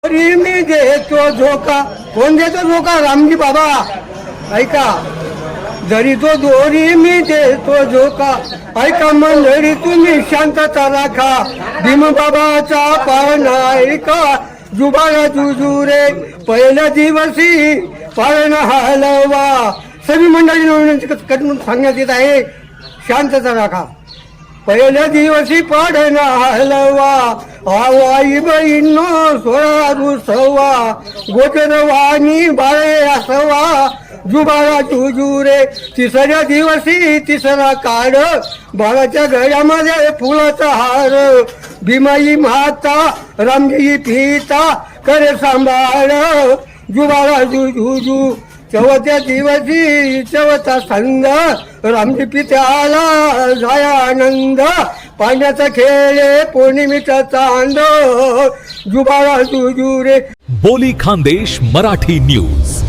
तरी मी देतो झोका. कोण देतो झोका? रामजी बाबा. ऐका, जरी तो दोरी मी देतो झोका. ऐका मंडळी तुम्ही शांतता राखा. भीमबाबाचा पाळणा ऐका. जुबाला जुजुरे पहिल्या दिवशी पाळणा हलवा. सगळी मंडळी सांगण्यात येत आहे, शांतता राखा. पहिल्या दिवशी पाळणा हलवा. आई बहिणो 16 रुसवा. गोचरवाणी बाळे असवा. जुबाला जुजुरे तिसऱ्या दिवशी तिसरा काढ. बाळाच्या गळ्यामध्ये फुलाचा हार. भीमाई माता रामजी पिता करे सांभाळ. जुबाला जुजू चौथ्या दिवशी चौथा संघ. रामजी पित्याला झाया आनंद. पाण्याचा खेळ पौर्णिमेचा चांद. जुबाला जुजू रे. बोली खानदेश मराठी न्यूज.